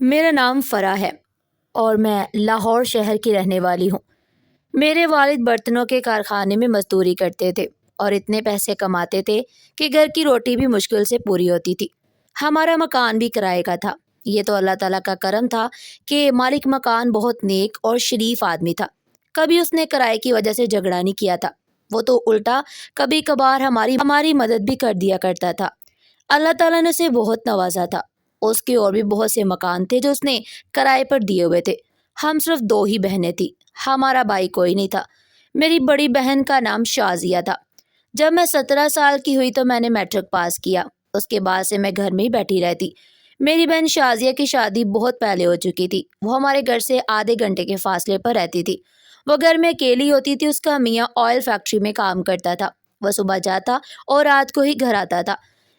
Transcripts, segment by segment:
میرا نام فرح ہے اور میں لاہور شہر کی رہنے والی ہوں۔ میرے والد برتنوں کے کارخانے میں مزدوری کرتے تھے اور اتنے پیسے کماتے تھے کہ گھر کی روٹی بھی مشکل سے پوری ہوتی تھی۔ ہمارا مکان بھی کرائے کا تھا۔ یہ تو اللہ تعالیٰ کا کرم تھا کہ مالک مکان بہت نیک اور شریف آدمی تھا۔ کبھی اس نے کرائے کی وجہ سے جھگڑا نہیں کیا تھا، وہ تو الٹا کبھی کبھار ہماری مدد بھی کر دیا کرتا تھا۔ اللہ تعالیٰ نے اسے بہت نوازا تھا۔ اس کے اور بھی بہت سے مکان تھے جو اس نے کرائے پر دیے ہوئے تھے۔ ہم صرف 2 ہی بہنیں تھیں، ہمارا بھائی کوئی نہیں تھا۔ میری بڑی بہن کا نام شازیہ تھا۔ جب میں 17 سال کی ہوئی تو میں نے میٹرک پاس کیا۔ اس کے بعد سے میں گھر میں ہی بیٹھی رہتی۔ میری بہن شازیہ کی شادی بہت پہلے ہو چکی تھی۔ وہ ہمارے گھر سے آدھے گھنٹے کے فاصلے پر رہتی تھی۔ وہ گھر میں اکیلی ہوتی تھی۔ اس کا میاں آئل فیکٹری میں کام کرتا تھا۔ وہ صبح جاتا اور رات کو ہی گھر آتا تھا۔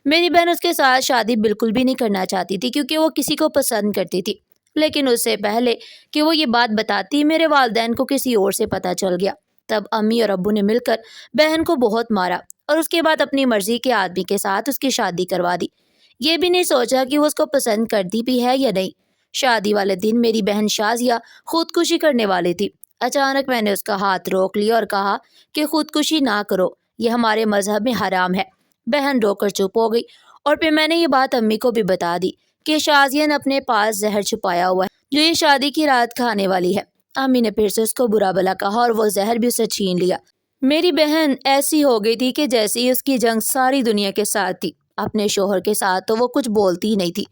میری بہن اس کے ساتھ شادی بالکل بھی نہیں کرنا چاہتی تھی کیونکہ وہ کسی کو پسند کرتی تھی، لیکن اس سے پہلے کہ وہ یہ بات بتاتی میرے والدین کو کسی اور سے پتہ چل گیا۔ تب امی اور ابو نے مل کر بہن کو بہت مارا اور اس کے بعد اپنی مرضی کے آدمی کے ساتھ اس کی شادی کروا دی۔ یہ بھی نہیں سوچا کہ وہ اس کو پسند کرتی بھی ہے یا نہیں۔ شادی والے دن میری بہن شازیہ خودکشی کرنے والی تھی۔ اچانک میں نے اس کا ہاتھ روک لیا اور کہا کہ خودکشی نہ کرو، یہ ہمارے مذہب میں حرام ہے۔ بہن رو کر چپ ہو گئی اور پھر میں نے یہ بات امی کو بھی بتا دی کہ شازیہ نے اپنے پاس زہر چھپایا ہوا ہے جو یہ شادی کی رات کھانے والی ہے۔ امی نے پھر سے اس کو برا بھلا کہا اور وہ زہر بھی اسے چھین لیا۔ میری بہن ایسی ہو گئی تھی کہ جیسے ہی اس کی جنگ ساری دنیا کے ساتھ تھی۔ اپنے شوہر کے ساتھ تو وہ کچھ بولتی ہی نہیں تھی،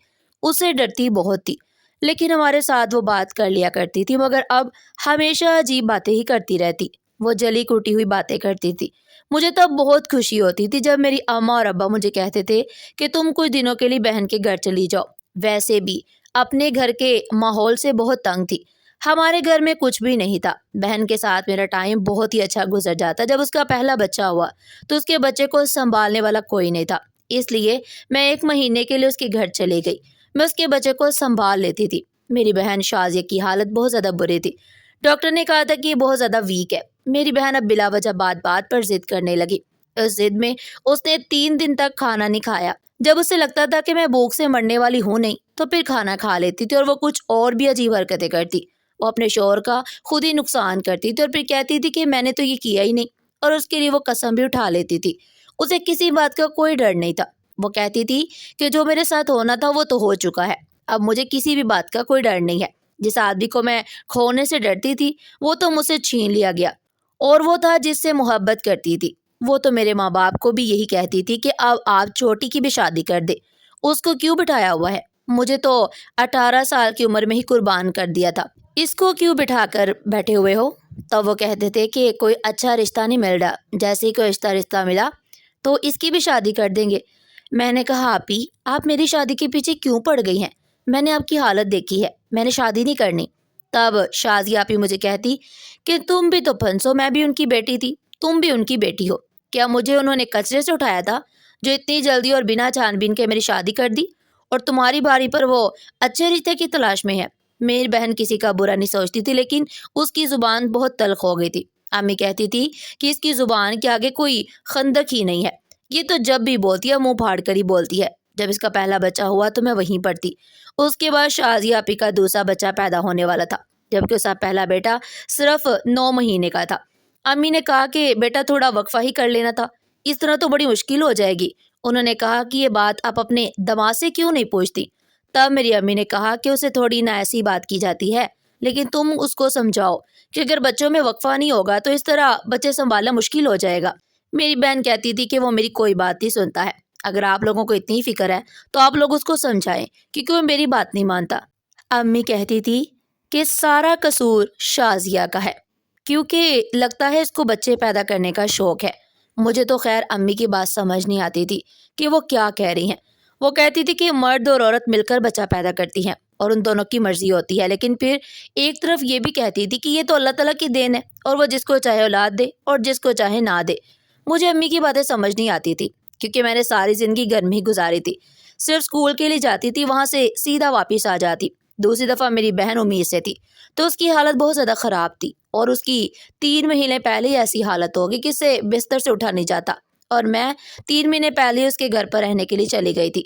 اسے ڈرتی بہت تھی، لیکن ہمارے ساتھ وہ بات کر لیا کرتی تھی، مگر اب ہمیشہ عجیب باتیں ہی کرتی رہتی۔ وہ جلی کوٹی ہوئی باتیں کرتی تھی۔ مجھے تب بہت خوشی ہوتی تھی جب میری اماں اور ابا مجھے کہتے تھے کہ تم کچھ دنوں کے لیے بہن کے گھر چلی جاؤ۔ ویسے بھی اپنے گھر کے ماحول سے بہت تنگ تھی۔ ہمارے گھر میں کچھ بھی نہیں تھا۔ بہن کے ساتھ میرا ٹائم بہت ہی اچھا گزر جاتا۔ جب اس کا پہلا بچہ ہوا تو اس کے بچے کو سنبھالنے والا کوئی نہیں تھا، اس لیے میں 1 مہینے کے لیے اس کے گھر چلی گئی۔ میں اس کے بچے کو سنبھال لیتی تھی۔ میری بہن شازیہ کی حالت بہت زیادہ بری تھی۔ ڈاکٹر نے کہا تھا کہ یہ بہت زیادہ ویک ہے۔ میری بہن اب بلا وجہ بات پر ضد کرنے لگی۔ اس ضد میں اس نے 3 دن تک کھانا نہیں کھایا۔ جب اسے لگتا تھا کہ میں بھوک سے مرنے والی ہوں نہیں تو پھر کھانا کھا لیتی تھی اور وہ کچھ اور بھی عجیب حرکتیں کرتی۔ وہ اپنے شوہر کا خود ہی نقصان کرتی تھی اور پھر کہتی تھی کہ میں نے تو یہ کیا ہی نہیں، اور اس کے لیے وہ قسم بھی اٹھا لیتی تھی۔ اسے کسی بات کا کوئی ڈر نہیں تھا۔ وہ کہتی تھی کہ جو میرے ساتھ ہونا تھا وہ تو ہو چکا ہے، اب مجھے کسی بھی بات کا کوئی ڈر نہیں ہے۔ جس آدمی کو میں کھونے سے ڈرتی تھی وہ تو مجھ سے چھین لیا گیا، اور وہ تھا جس سے محبت کرتی تھی۔ وہ تو میرے ماں باپ کو بھی یہی کہتی تھی کہ اب آپ چھوٹی کی بھی شادی کر دے، اس کو کیوں بٹھایا ہوا ہے؟ مجھے تو 18 سال کی عمر میں ہی قربان کر دیا تھا، اس کو کیوں بٹھا کر بیٹھے ہوئے ہو؟ تب وہ کہتے تھے کہ کوئی اچھا رشتہ نہیں مل رہا، جیسے ہی کوئی رشتہ ملا تو اس کی بھی شادی کر دیں گے۔ میں نے کہا آپی، آپ میری شادی کے پیچھے کیوں پڑ گئی ہیں؟ میں نے آپ کی حالت دیکھی ہے، میں نے شادی نہیں کرنی۔ تب شازیہ آپی مجھے کہتی کہ تم بھی تو پھنسو، میں بھی ان کی بیٹی تھی، تم بھی ان کی بیٹی ہو۔ کیا مجھے انہوں نے کچرے سے اٹھایا تھا جو اتنی جلدی اور بنا چھان بین کے میری شادی کر دی، اور تمہاری باری پر وہ اچھے رشتے کی تلاش میں ہے؟ میری بہن کسی کا برا نہیں سوچتی تھی، لیکن اس کی زبان بہت تلخ ہو گئی تھی۔ امی کہتی تھی کہ اس کی زبان کے آگے کوئی خندق ہی نہیں ہے، یہ تو جب بھی بولتی ہے منہ پھاڑ کر ہی بولتی ہے۔ جب اس کا پہلا بچہ ہوا تو میں وہیں پر تھی۔ اس کے بعد شازیہ آپی کا دوسرا بچہ پیدا ہونے والا تھا، جبکہ اس کا پہلا بیٹا صرف 9 مہینے کا تھا۔ امی نے کہا کہ بیٹا تھوڑا وقفہ ہی کر لینا تھا، اس طرح تو بڑی مشکل ہو جائے گی۔ انہوں نے کہا کہ یہ بات آپ اپنے دماد سے کیوں نہیں پوچھتی؟ تب میری امی نے کہا کہ اسے تھوڑی نہ ایسی بات کی جاتی ہے، لیکن تم اس کو سمجھاؤ کہ اگر بچوں میں وقفہ نہیں ہوگا تو اس طرح بچے سنبھالنا مشکل ہو جائے گا۔ میری بہن کہتی تھی کہ وہ میری کوئی بات نہیں سنتا ہے، اگر آپ لوگوں کو اتنی فکر ہے تو آپ لوگ اس کو سمجھائیں کیونکہ وہ میری بات نہیں مانتا۔ امی کہتی تھی کہ سارا قصور شازیہ کا ہے، کیونکہ لگتا ہے اس کو بچے پیدا کرنے کا شوق ہے۔ مجھے تو خیر امی کی بات سمجھ نہیں آتی تھی کہ وہ کیا کہہ رہی ہیں۔ وہ کہتی تھی کہ مرد اور عورت مل کر بچہ پیدا کرتی ہیں اور ان دونوں کی مرضی ہوتی ہے، لیکن پھر ایک طرف یہ بھی کہتی تھی کہ یہ تو اللہ تعالیٰ کی دین ہے اور وہ جس کو چاہے اولاد دے اور جس کو چاہے نہ دے۔ مجھے امی کی باتیں سمجھ نہیں آتی تھی کیونکہ میں نے ساری زندگی گھر میں ہی گزاری تھی۔ صرف اسکول کے لیے جاتی تھی، وہاں سے سیدھا واپس آ جاتی۔ دوسری دفعہ میری بہن امید سے تھی تو اس کی حالت بہت زیادہ خراب تھی، اور اس کی 3 مہینے پہلے ہی ایسی حالت ہوگی کہ اسے بستر سے اٹھا نہیں جاتا، اور میں 3 مہینے پہلے اس کے گھر پر رہنے کے لیے چلی گئی تھی۔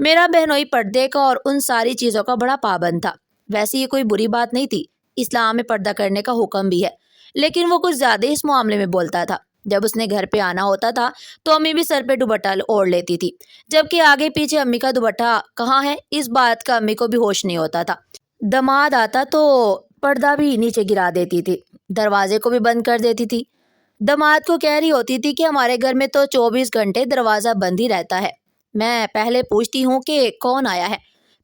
میرا بہنوئی پردے کا اور ان ساری چیزوں کا بڑا پابند تھا۔ ویسے یہ کوئی بری بات نہیں تھی، اسلام میں پردہ کرنے کا حکم بھی ہے، لیکن وہ کچھ زیادہ اس معاملے میں بولتا تھا۔ جب اس نے گھر پہ آنا ہوتا تھا تو امی بھی سر پہ دوپٹہ اوڑھ لیتی تھی، جبکہ آگے پیچھے امی کا دوپٹہ کہاں ہے اس بات کا امی کو بھی ہوش نہیں ہوتا تھا۔ داماد آتا تو پردہ بھی نیچے گرا دیتی تھی، دروازے کو بھی بند کر دیتی تھی۔ داماد کو کہہ رہی ہوتی تھی کہ ہمارے گھر میں تو 24 گھنٹے دروازہ بند ہی رہتا ہے۔ میں پہلے پوچھتی ہوں کہ کون آیا ہے،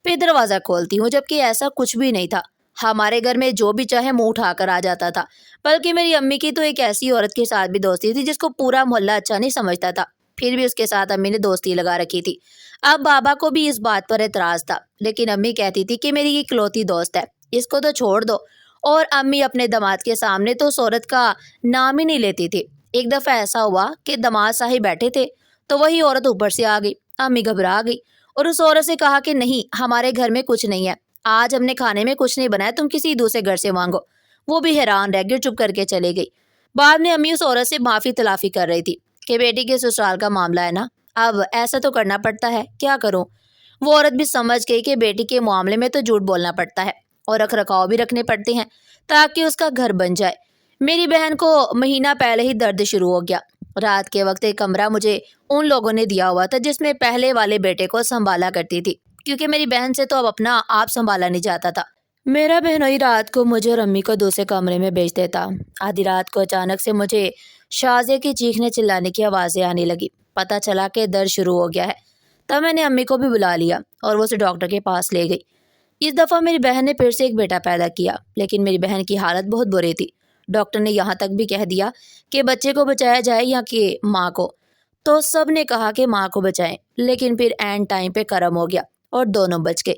پھر دروازہ کھولتی ہوں، جبکہ ایسا کچھ بھی نہیں تھا۔ ہمارے گھر میں جو بھی چاہے منہ اٹھا کر آ جاتا تھا، بلکہ میری امی کی تو ایک ایسی عورت کے ساتھ بھی دوستی تھی جس کو پورا محلہ اچھا نہیں سمجھتا تھا، پھر بھی اس کے ساتھ امی نے دوستی لگا رکھی تھی۔ اب بابا کو بھی اس بات پر اعتراض تھا، لیکن امی کہتی تھی کہ میری اکلوتی دوست ہے، اس کو تو چھوڑ دو، اور امی اپنے داماد کے سامنے تو اس عورت کا نام ہی نہیں لیتی تھی۔ ایک دفعہ ایسا ہوا کہ داماد صاحب بیٹھے تھے تو وہی عورت اوپر سے آ گئی۔ امی گھبرا گئی اور اس عورت سے کہا کہ نہیں، ہمارے گھر میں کچھ نہیں ہے، آج ہم نے کھانے میں کچھ نہیں بنایا، تم کسی دوسرے گھر سے مانگو۔ وہ بھی حیران رہ گئی، چپ کر کے چلے گئی۔ بعد میں امی اس عورت سے معافی تلافی کر رہی تھی کہ بیٹی کے سسرال کا معاملہ ہے نا، اب ایسا تو کرنا پڑتا ہے، کیا کروں۔ وہ عورت بھی سمجھ گئی کہ بیٹی کے معاملے میں تو جھوٹ بولنا پڑتا ہے اور رکھ رکھاؤ بھی رکھنے پڑتے ہیں تاکہ اس کا گھر بن جائے۔ میری بہن کو مہینہ پہلے ہی درد شروع ہو گیا۔ رات کے وقت ایک کمرہ مجھے ان لوگوں نے دیا ہوا تھا جس میں پہلے والے بیٹے کو سنبھالا کرتی تھی، کیونکہ میری بہن سے تو اب اپنا آپ سنبھالا نہیں جاتا تھا۔ میرا بہنوئی رات کو مجھے اور امی کو دوسرے کمرے میں بھیج دیتا۔ آدھی رات کو اچانک سے مجھے شازیہ کی چیخنے چلانے کی آوازیں آنے لگی۔ پتہ چلا کہ درد شروع ہو گیا ہے۔ تب میں نے امی کو بھی بلا لیا اور وہ اسے ڈاکٹر کے پاس لے گئی۔ اس دفعہ میری بہن نے پھر سے ایک بیٹا پیدا کیا، لیکن میری بہن کی حالت بہت بری تھی۔ ڈاکٹر نے یہاں تک بھی کہہ دیا کہ بچے کو بچایا جائے یا کہ ماں کو، تو سب نے کہا کہ ماں کو بچائیں، لیکن پھر عین ٹائم پہ کرم ہو گیا اور دونوں بچ گئے۔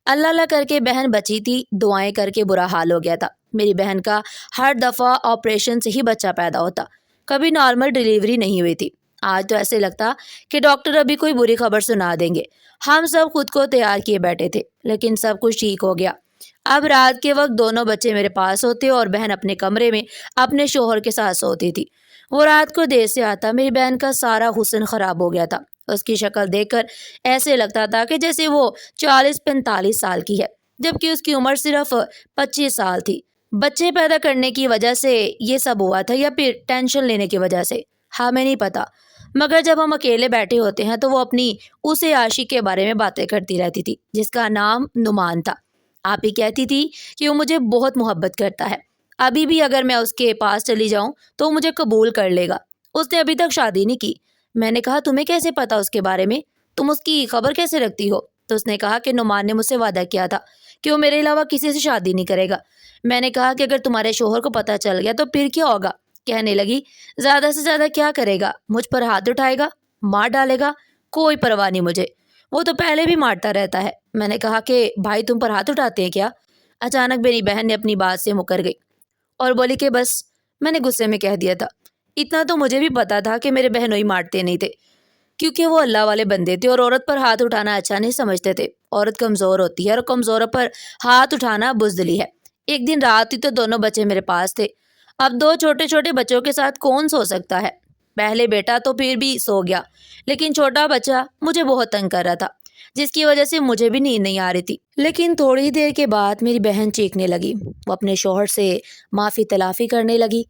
اللہ اللہ کر کے بہن بچی تھی، دعائیں کر کے برا حال ہو گیا تھا۔ میری بہن کا ہر دفعہ آپریشن سے ہی بچہ پیدا ہوتا، کبھی نارمل ڈیلیوری نہیں ہوئی تھی۔ آج تو ایسے لگتا کہ ڈاکٹر ابھی کوئی بری خبر سنا دیں گے۔ ہم سب خود کو تیار کیے بیٹھے تھے، لیکن سب کچھ ٹھیک ہو گیا۔ اب رات کے وقت دونوں بچے میرے پاس ہوتے اور بہن اپنے کمرے میں اپنے شوہر کے ساتھ سوتی تھی۔ وہ رات کو دیر سے آتا، میری بہن کا سارا حسن خراب ہو گیا تھا۔ اس کی شکل دیکھ کر ایسے لگتا تھا کہ جیسے وہ 40-45 سال کی ہے، جبکہ اس کی عمر صرف 25 سال تھی۔ بچے پیدا کرنے کی وجہ سے یہ سب ہوا تھا یا پھر ٹینشن لینے کی وجہ سے، ہمیں نہیں پتا، مگر جب ہم اکیلے بیٹھے ہوتے ہیں تو وہ اپنی اسے عاشق کے بارے میں باتیں کرتی رہتی تھی جس کا نام نعمان تھا۔ آپ ہی کہتی تھی کہ وہ مجھے بہت محبت کرتا ہے، ابھی بھی اگر میں اس کے پاس چلی جاؤں تو وہ مجھے قبول کر لے گا۔ اس نے ابھی تک شادی نہیں کی۔ میں نے کہا تمہیں کیسے پتا اس کے بارے میں، تم اس کی خبر کیسے رکھتی ہو؟ تو اس نے کہا کہ نعمان نے مجھ سے وعدہ کیا تھا کہ وہ میرے علاوہ کسی سے شادی نہیں کرے گا۔ میں نے کہا کہ اگر تمہارے شوہر کو پتہ چل گیا تو پھر کیا ہوگا؟ کہنے لگی زیادہ سے زیادہ کیا کرے گا، مجھ پر ہاتھ اٹھائے گا، مار ڈالے گا، کوئی پرواہ نہیں مجھے، وہ تو پہلے بھی مارتا رہتا ہے۔ میں نے کہا کہ بھائی تم پر ہاتھ اٹھاتے ہیں کیا؟ اچانک میری بہن نے اپنی بات سے مکر گئی اور بولی کہ بس، میں نے غصے میں کہہ دیا تھا۔ اتنا تو مجھے بھی پتا تھا کہ میرے بہنوئی مارتے نہیں تھے، کیونکہ وہ اللہ والے بندے تھے اور عورت پر ہاتھ اٹھانا اچھا نہیں سمجھتے تھے۔ عورت کمزور ہوتی ہے اور کمزوروں پر ہاتھ اٹھانا بزدلی ہے۔ ایک دن رات ہی تو دونوں بچے میرے پاس تھے۔ اب دو چھوٹے چھوٹے بچوں کے ساتھ کون سو سکتا ہے؟ پہلے بیٹا تو پھر بھی سو گیا، لیکن چھوٹا بچہ مجھے بہت تنگ کر رہا تھا، جس کی وجہ سے مجھے بھی نیند نہیں آ رہی تھی۔ لیکن تھوڑی دیر کے بعد میری بہن چیخنے لگی، وہ اپنے شوہر سے معافی تلافی کرنے لگی۔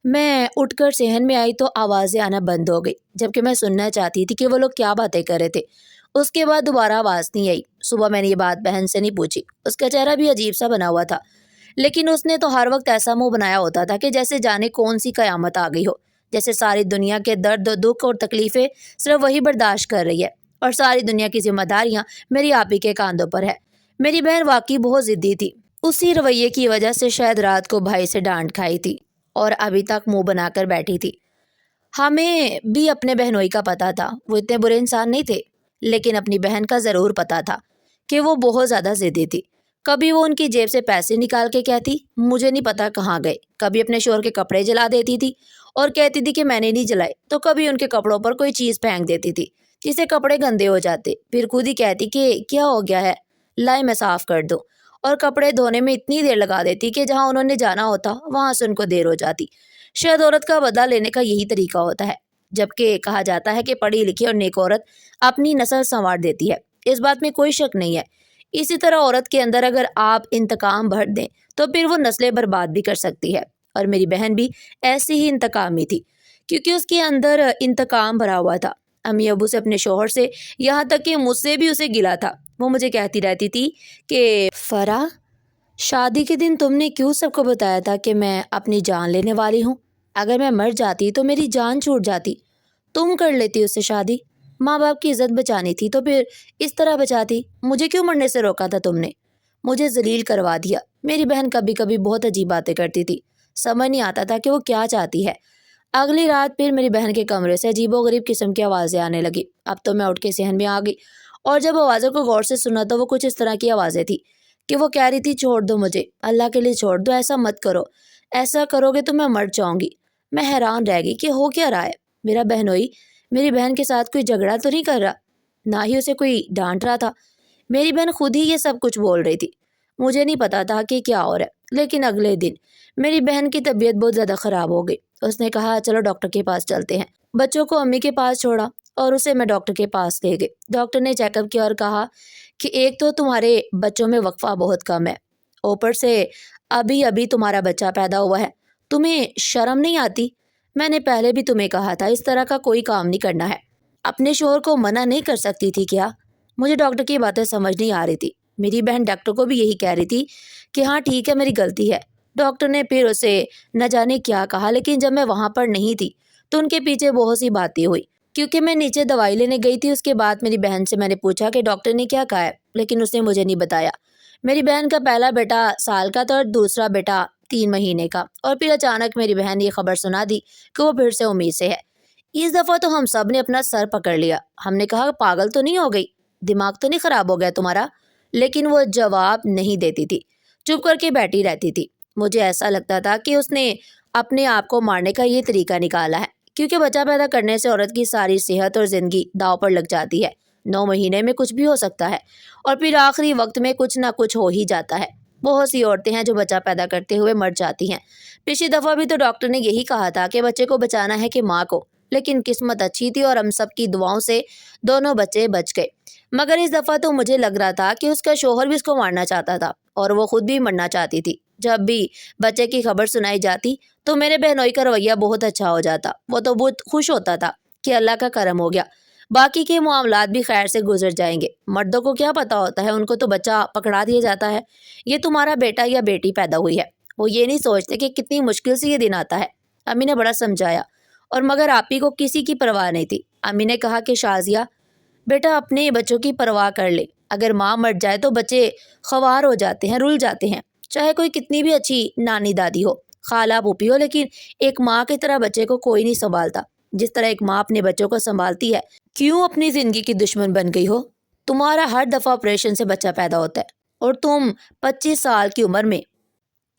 میں اٹھ کر صحن میں آئی تو آوازیں آنا بند ہو گئی، جبکہ میں سننا چاہتی تھی کہ وہ لوگ کیا باتیں کر رہے تھے۔ اس کے بعد دوبارہ آواز نہیں آئی۔ صبح میں نے یہ بات بہن سے نہیں پوچھی، اس کا چہرہ بھی عجیب سا بنا ہوا تھا، لیکن اس نے تو ہر وقت ایسا منہ بنایا ہوتا تھا کہ جیسے جانے کون سی قیامت آ گئی ہو، جیسے ساری دنیا کے درد و دکھ اور تکلیفیں صرف وہی برداشت کر رہی ہے اور ساری دنیا کی ذمہ داریاں میری آپ ہی کے کاندھوں پر ہے۔ میری بہن واقعی بہت ضدی تھی، اسی رویے کی وجہ سے شاید رات کو بھائی سے ڈانٹ کھائی تھی اور ابھی تک منہ بنا کر بیٹھی تھی۔ ہمیں بھی اپنے بہنوئی کا پتہ تھا، وہ اتنے برے انسان نہیں تھے، لیکن اپنی بہن کا ضرور پتہ تھا کہ وہ بہت زیادہ ضدی تھی۔ کبھی وہ ان کی جیب سے پیسے نکال کے کہتی مجھے نہیں پتا کہاں گئے، کبھی اپنے شوہر کے کپڑے جلا دیتی تھی اور کہتی تھی کہ میں نے نہیں جلائے، تو کبھی ان کے کپڑوں پر کوئی چیز پھینک دیتی تھی جس سے کپڑے گندے ہو جاتے، پھر خود ہی کہتی کہ کیا ہو گیا ہے، لائے میں صاف کر دوں، اور کپڑے دھونے میں اتنی دیر لگا دیتی کہ جہاں انہوں نے جانا ہوتا وہاں سے ان کو دیر ہو جاتی۔ شاید عورت کا بدلہ لینے کا یہی طریقہ ہوتا ہے، جبکہ کہا جاتا ہے کہ پڑھی لکھی اور نیک عورت اپنی نسل سنوار دیتی ہے۔ اس بات میں کوئی شک نہیں ہے۔ اسی طرح عورت کے اندر اگر آپ انتقام بھر دیں تو پھر وہ نسلیں برباد بھی کر سکتی ہے، اور میری بہن بھی ایسی ہی انتقامی تھی، کیونکہ اس کے اندر انتقام بھرا ہوا تھا، امی ابو سے، اپنے شوہر سے، یہاں تک کہ مجھ سے بھی اسے گلا تھا۔ وہ مجھے کہتی رہتی تھی کہ فرا، شادی کے دن تم نے کیوں سب کو بتایا تھا کہ میں اپنی جان لینے والی ہوں؟ اگر میں مر جاتی تو میری جان چھوٹ جاتی، تم کر لیتی اس سے شادی، ماں باپ کی عزت بچانی تھی تو پھر اس طرح بچاتی، مجھے کیوں مرنے سے روکا تھا تم نے؟ مجھے ذلیل کروا دیا۔ میری بہن کبھی کبھی بہت عجیب باتیں کرتی تھی، سمجھ نہیں آتا تھا کہ وہ کیا چاہتی ہے۔ اگلی رات پھر میری بہن کے کمرے سے عجیب و غریب قسم کی آوازیں آنے لگی۔ اب تو میں اٹھ کے صحن میں آ گئی، اور جب آوازوں کو غور سے سنا تو وہ کچھ اس طرح کی آوازیں تھی کہ وہ کہہ رہی تھی چھوڑ دو مجھے، اللہ کے لیے چھوڑ دو، ایسا مت کرو، ایسا کرو گے تو میں مر جاؤں گی۔ میں حیران رہ گئی کہ ہو کیا رہا ہے۔ میرا بہنوئی میری بہن کے ساتھ کوئی جھگڑا تو نہیں کر رہا، نہ ہی اسے کوئی ڈانٹ رہا تھا۔ میری بہن خود ہی یہ سب کچھ بول رہی تھی، مجھے نہیں پتا تھا کہ کیا ہو رہا ہے۔ لیکن اگلے دن میری بہن کی طبیعت بہت زیادہ خراب ہو گئی۔ اس نے کہا چلو ڈاکٹر کے پاس چلتے ہیں۔ بچوں کو امی کے پاس چھوڑا اور اسے میں ڈاکٹر کے پاس لے گئی۔ ڈاکٹر نے چیک اپ کیا اور کہا کہ ایک تو تمہارے بچوں میں وقفہ بہت کم ہے، اوپر سے ابھی ابھی تمہارا بچہ پیدا ہوا ہے، تمہیں شرم نہیں آتی؟ میں نے پہلے بھی تمہیں کہا تھا اس طرح کا کوئی کام نہیں کرنا ہے، اپنے شوہر کو منع نہیں کر سکتی تھی کیا؟ مجھے ڈاکٹر کی باتیں سمجھ نہیں آ رہی تھی۔ میری بہن ڈاکٹر کو بھی یہی کہہ رہی تھی کہ ہاں ٹھیک ہے، میری غلطی ہے۔ ڈاکٹر نے پھر اسے نہ جانے کیا کہا، لیکن جب میں وہاں پر نہیں تھی تو ان کے پیچھے بہت سی باتیں ہوئی، کیونکہ میں نیچے دوائی لینے گئی تھی۔ اس کے بعد میری بہن سے میں نے پوچھا کہ ڈاکٹر نے کیا کہا ہے، لیکن اس نے مجھے نہیں بتایا۔ میری بہن کا پہلا بیٹا سال کا تھا اور دوسرا بیٹا 3 مہینے کا، اور پھر اچانک میری بہن نے یہ خبر سنا دی کہ وہ پھر سے امید سے ہے۔ اس دفعہ تو ہم سب نے اپنا سر پکڑ لیا۔ ہم نے کہا پاگل تو نہیں ہو گئی، دماغ تو نہیں خراب ہو گیا تمہارا؟ لیکن وہ جواب نہیں دیتی تھی، چپ کر کے بیٹھی رہتی تھی۔ مجھے ایسا لگتا تھا کہ اس نے اپنے آپ کو مارنے کا یہ طریقہ نکالا ہے، کیونکہ بچہ پیدا کرنے سے عورت کی ساری صحت اور زندگی داؤ پر لگ جاتی ہے۔ 9 مہینے میں کچھ بھی ہو سکتا ہے، اور پھر آخری وقت میں کچھ نہ کچھ ہو ہی جاتا ہے۔ بہت سی عورتیں ہیں جو بچہ پیدا کرتے ہوئے مر جاتی ہیں۔ پچھلی دفعہ بھی تو ڈاکٹر نے یہی کہا تھا کہ بچے کو بچانا ہے کہ ماں کو، لیکن قسمت اچھی تھی اور ہم سب کی دعاؤں سے دونوں بچے بچ گئے۔ مگر اس دفعہ تو مجھے لگ رہا تھا کہ اس کا شوہر بھی اس کو مارنا چاہتا تھا، اور وہ خود بھی مرنا چاہتی تھی۔ جب بھی بچے کی خبر سنائی جاتی تو میرے بہنوئی کا رویہ بہت اچھا ہو جاتا، وہ تو بہت خوش ہوتا تھا کہ اللہ کا کرم ہو گیا، باقی کے معاملات بھی خیر سے گزر جائیں گے۔ مردوں کو کیا پتا ہوتا ہے، ان کو تو بچہ پکڑا دیا جاتا ہے۔ یہ تمہارا بیٹا یا بیٹی پیدا ہوئی ہے، وہ یہ نہیں سوچتے کہ کتنی مشکل سے یہ دن آتا ہے۔ امی نے بڑا سمجھایا، اور مگر آپی کو کسی کی پرواہ نہیں تھی۔ امی نے کہا کہ شازیہ بیٹا اپنے بچوں کی پرواہ کر لے، اگر ماں مر جائے تو بچے خوار ہو جاتے ہیں، رل جاتے ہیں، چاہے کوئی کتنی بھی اچھی نانی دادی ہو، خالہ پھوپھی ہو، لیکن ایک ماں کی طرح بچے کو کوئی نہیں سنبھالتا جس طرح ایک ماں اپنے بچوں کو سنبھالتی ہے۔ کیوں اپنی زندگی کی دشمن بن گئی ہو؟ تمہارا ہر دفعہ آپریشن سے بچہ پیدا ہوتا ہے، اور تم 25 سال کی عمر میں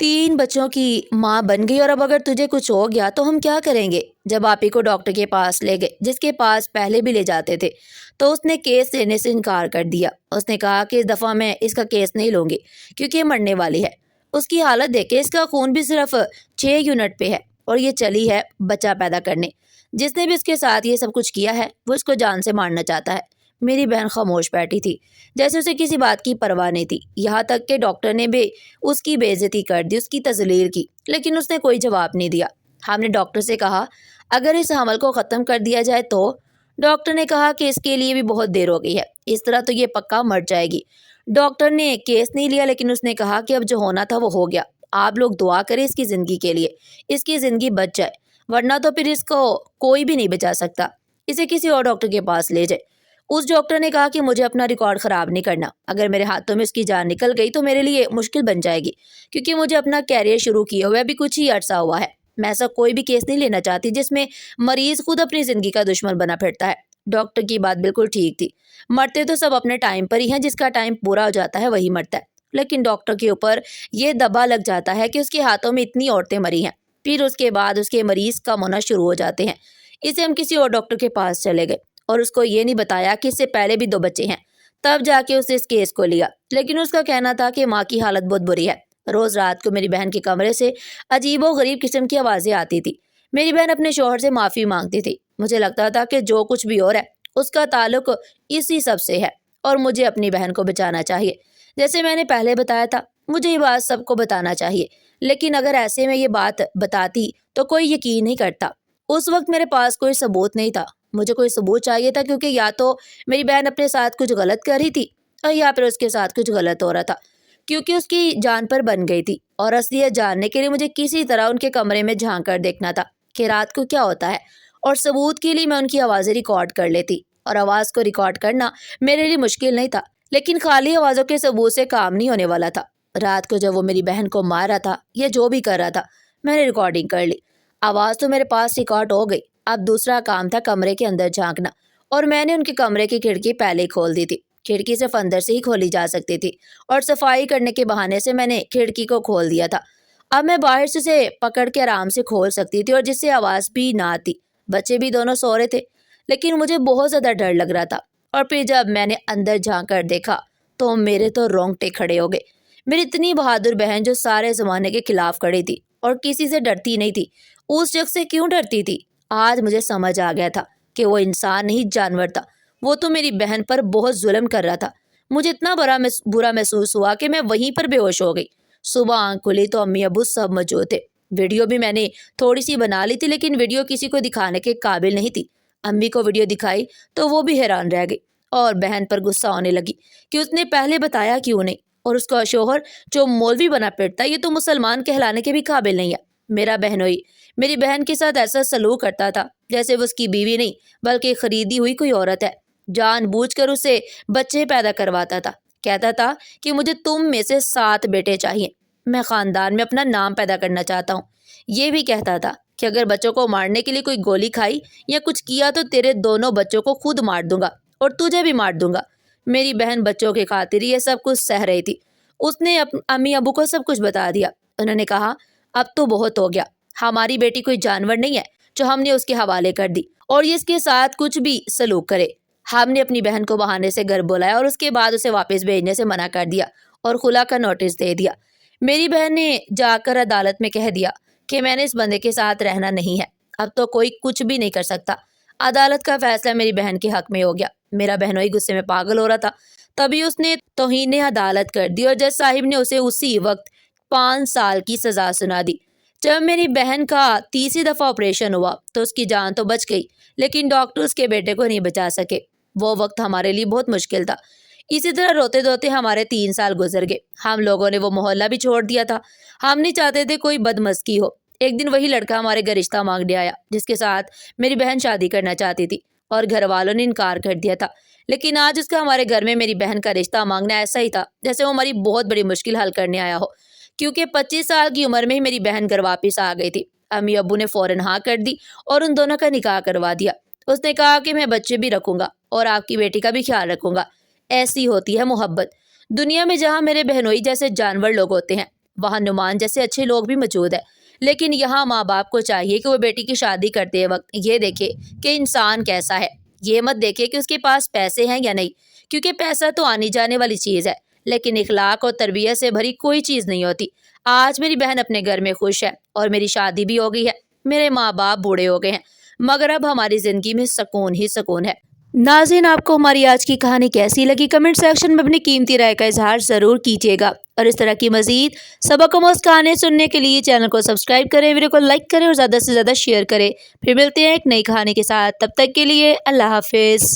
3 بچوں کی ماں بن گئی، اور اب اگر تجھے کچھ ہو گیا تو ہم کیا کریں گے؟ جب آپی کو ڈاکٹر کے پاس لے گئے، جس کے پاس پہلے بھی لے جاتے تھے، تو اس نے کیس لینے سے انکار کر دیا۔ اس نے کہا کہ اس دفعہ میں اس کا کیس نہیں لوں گی، کیونکہ یہ مرنے والی ہے۔ اس کی حالت دیکھے، اس کا خون بھی صرف 6 یونٹ پہ ہے، اور یہ چلی ہے بچہ پیدا کرنے۔ جس نے بھی اس کے ساتھ یہ سب کچھ کیا ہے، وہ اس کو جان سے مارنا چاہتا ہے۔ میری بہن خاموش بیٹھی تھی، جیسے اسے کسی بات کی پرواہ نہیں تھی، یہاں تک کہ ڈاکٹر نے بھی اس کی بے عزتی کر دی، اس کی تذلیل کی، لیکن اس نے کوئی جواب نہیں دیا۔ ہم نے ڈاکٹر سے کہا اگر اس حمل کو ختم کر دیا جائے تو؟ ڈاکٹر نے کہا کہ اس کے لیے بھی بہت دیر ہو گئی ہے، اس طرح تو یہ پکا مر جائے گی۔ ڈاکٹر نے کیس نہیں لیا، لیکن اس نے کہا کہ اب جو ہونا تھا وہ ہو گیا، آپ لوگ دعا کریں اس کی زندگی کے لیے، اس کی زندگی بچ جائے، ورنہ تو پھر اس کو کوئی بھی نہیں بچا سکتا، اسے کسی اور ڈاکٹر کے پاس لے جائے۔ اس ڈاکٹر نے کہا کہ مجھے اپنا ریکارڈ خراب نہیں کرنا، اگر میرے ہاتھوں میں اس کی جان نکل گئی تو میرے لیے مشکل بن جائے گی، کیونکہ مجھے اپنا کیریئر شروع کیے ہوئے ابھی کچھ ہی عرصہ ہوا ہے۔ میں ایسا کوئی بھی کیس نہیں لینا چاہتی جس میں مریض خود اپنی زندگی کا دشمن بنا پھرتا ہے۔ ڈاکٹر کی بات بالکل ٹھیک تھی، مرتے تو سب اپنے ٹائم پر ہی ہیں، جس کا ٹائم پورا ہو جاتا ہے وہی مرتا ہے، لیکن ڈاکٹر کے اوپر یہ دبا لگ جاتا ہے کہ اس کے ہاتھوں میں اتنی عورتیں مری ہیں، پھر اس کے بعد اس کے مریض کم ہونا شروع ہو جاتے ہیں۔ اسے ہم کسی اور ڈاکٹر کے پاس چلے گئے، اور اس کو یہ نہیں بتایا کہ اس سے پہلے بھی 2 بچے ہیں، تب جا کے اس کیس کو لیا، لیکن اس کا کہنا تھا کہ ماں کی حالت بہت بری ہے۔ روز رات کو میری بہن کے کمرے سے عجیب و غریب قسم کی آوازیں آتی تھی۔ میری بہن اپنے شوہر سے معافی مانگتی تھی۔ مجھے لگتا تھا کہ جو کچھ بھی ہو رہا ہے اس کا تعلق اسی سب سے ہے، اور مجھے اپنی بہن کو بچانا چاہیے۔ جیسے میں نے پہلے بتایا تھا، مجھے یہ بات سب کو بتانا چاہیے، لیکن اگر ایسے میں یہ بات بتاتی تو کوئی یقین نہیں کرتا۔ اس وقت میرے پاس کوئی ثبوت نہیں تھا، مجھے کوئی ثبوت چاہیے تھا، کیونکہ یا تو میری بہن اپنے ساتھ کچھ غلط کر رہی تھی اور یا پھر اس کے ساتھ کچھ غلط ہو رہا تھا، کیونکہ اس کی جان پر بن گئی تھی۔ اور اصلیت جاننے کے لیے مجھے کسی طرح ان کے کمرے میں جھانک کر دیکھنا تھا کہ رات کو کیا ہوتا ہے، اور ثبوت کے لیے میں ان کی آوازیں ریکارڈ کر لیتی، اور آواز کو ریکارڈ کرنا میرے لیے مشکل نہیں تھا، لیکن خالی آوازوں کے ثبوت سے کام نہیں ہونے والا تھا۔ رات کو جب وہ میری بہن کو مار رہا تھا یا جو بھی کر رہا تھا، میں نے ریکارڈنگ کر لی، آواز تو میرے پاس ریکارڈ ہو گئی۔ اب دوسرا کام تھا کمرے کے اندر جھانکنا، اور میں نے ان کے کمرے کی کھڑکی پہلے ہی کھول دی تھی۔ کھڑکی صرف اندر سے ہی کھولی جا سکتی تھی، اور صفائی کرنے کے بہانے سے میں نے کھڑکی کو کھول دیا تھا۔ اب میں باہر سے اسے پکڑ کے آرام سے کھول سکتی تھی، اور جس سے آواز بھی نہ آتی۔ بچے بھی دونوں سو رہے تھے، لیکن مجھے بہت زیادہ ڈر لگ رہا تھا۔ اور پھر جب میں نے اندر جھانک کر دیکھا تو میرے تو رونگٹے کھڑے ہو گئے۔ میری اتنی بہادر بہن جو سارے زمانے کے خلاف کھڑی تھی اور کسی سے ڈرتی نہیں تھی، اس شخص سے کیوں ڈرتی تھی؟ آج مجھے سمجھ آ گیا تھا کہ وہ انسان نہیں، جانور تھا۔ وہ تو میری بہن پر بہت ظلم کر رہا تھا۔ مجھے اتنا برا محسوس ہوا کہ میں وہیں پر بے ہوش ہو گئی۔ صبح آنکھ کھلی تو امی ابو سب موجود تھے۔ ویڈیو بھی میں نے تھوڑی سی بنا لی تھی، لیکن ویڈیو کسی کو دکھانے کے قابل نہیں تھی۔ امی کو ویڈیو دکھائی تو وہ بھی حیران رہ گئی، اور بہن پر غصہ ہونے لگی کہ اس نے پہلے بتایا کیوں نہیں، اور اس کا شوہر جو مولوی بنا پھرتا ہے، یہ تو مسلمان کہلانے کے بھی قابل نہیں ہے۔ میرا بہنوئی میری بہن کے ساتھ ایسا سلوک کرتا تھا جیسے وہ اس کی بیوی نہیں بلکہ خریدی ہوئی کوئی عورت ہے۔ جان بوجھ کر اسے بچے پیدا کرواتا تھا، کہتا تھا کہ مجھے تم میں سے 7 بیٹے چاہیے، میں خاندان میں اپنا نام پیدا کرنا چاہتا ہوں۔ یہ بھی کہتا تھا کہ اگر بچوں کو مارنے کے لیے کوئی گولی کھائی یا کچھ کیا تو تیرے دونوں بچوں کو خود مار دوں گا اور تجھے بھی مار دوں گا۔ میری بہن بچوں کی خاطر یہ سب کچھ سہ رہی تھی۔ اس نے امی ابو کو سب کچھ بتا دیا۔ انہوں نے کہا اب تو بہت ہو گیا، ہماری بیٹی کوئی جانور نہیں ہے جو ہم نے اس کے حوالے کر دی اور یہ اس کے ساتھ کچھ بھی سلوک کرے۔ ہم نے اپنی بہن کو بہانے سے گھر بلایا اور اس کے بعد اسے واپس بھیجنے سے منع کر دیا اور خلا کا نوٹس دے دیا۔ میری بہن نے جا کر عدالت میں کہہ دیا کہ میں نے اس بندے کے ساتھ رہنا نہیں ہے، اب تو کوئی کچھ بھی نہیں کر سکتا۔ عدالت کا فیصلہ میری بہن کے حق میں ہو گیا۔ میرا بہنوئی غصے میں پاگل ہو رہا تھا، تبھی اس نے توہین عدالت کر دی اور جج صاحب نے اسے اسی وقت 5 سال کی سزا سنا دی۔ جب میری بہن کا تیسری دفعہ آپریشن ہوا تو اس کی جان تو بچ گئی، لیکن ڈاکٹر اس کے بیٹے کو نہیں بچا سکے۔ وہ وقت ہمارے لیے بہت مشکل تھا۔ اسی طرح روتے دھوتے ہمارے 3 سال گزر گئے۔ ہم لوگوں نے وہ محلہ بھی چھوڑ دیا تھا۔ ہم نہیں چاہتے تھے کوئی بدمزگی ہو۔ ایک دن وہی لڑکا ہمارے گھر رشتہ مانگنے آیا جس کے ساتھ میری بہن شادی کرنا چاہتی تھی، اور گھر والوں نے انکار کر دیا تھا۔ لیکن آج اس کا ہمارے گھر میں میری بہن کا رشتہ مانگنا ایسا ہی تھا جیسے وہ ہماری بہت بڑی مشکل حل کرنے آیا ہو، کیونکہ 25 سال کی عمر میں ہی میری بہن گھر واپس آ گئی تھی۔ امی ابو نے فوراً ہاں کر دی اور ان دونوں کا نکاح کروا دیا۔ اس نے کہا کہ میں بچے بھی رکھوں گا اور آپ کی بیٹی کا بھی خیال رکھوں گا۔ ایسی ہوتی ہے محبت۔ دنیا میں جہاں میرے بہنوئی جیسے جانور لوگ ہوتے ہیں، وہاں نعمان جیسے اچھے لوگ بھی موجود ہیں، لیکن یہاں ماں باپ کو چاہیے کہ وہ بیٹی کی شادی کرتے وقت یہ دیکھے کہ انسان کیسا ہے، یہ مت دیکھے کہ اس کے پاس پیسے ہیں یا نہیں، کیونکہ پیسہ تو آنی جانے والی چیز ہے، لیکن اخلاق اور تربیت سے بھری کوئی چیز نہیں ہوتی۔ آج میری بہن اپنے گھر میں خوش ہے اور میری شادی بھی ہو گئی ہے، میرے ماں باپ بوڑھے ہو گئے ہیں، مگر اب ہماری زندگی میں سکون ہی سکون ہے۔ ناظرین، آپ کو ہماری آج کی کہانی کیسی لگی؟ کمنٹ سیکشن میں اپنی قیمتی رائے کا اظہار ضرور کیجیے گا، اور اس طرح کی مزید سبق آموز کہانیاں سننے کے لیے چینل کو سبسکرائب کریں، ویڈیو کو لائک کریں اور زیادہ سے زیادہ شیئر کریں۔ پھر ملتے ہیں ایک نئی کہانی کے ساتھ، تب تک کے لیے اللہ حافظ۔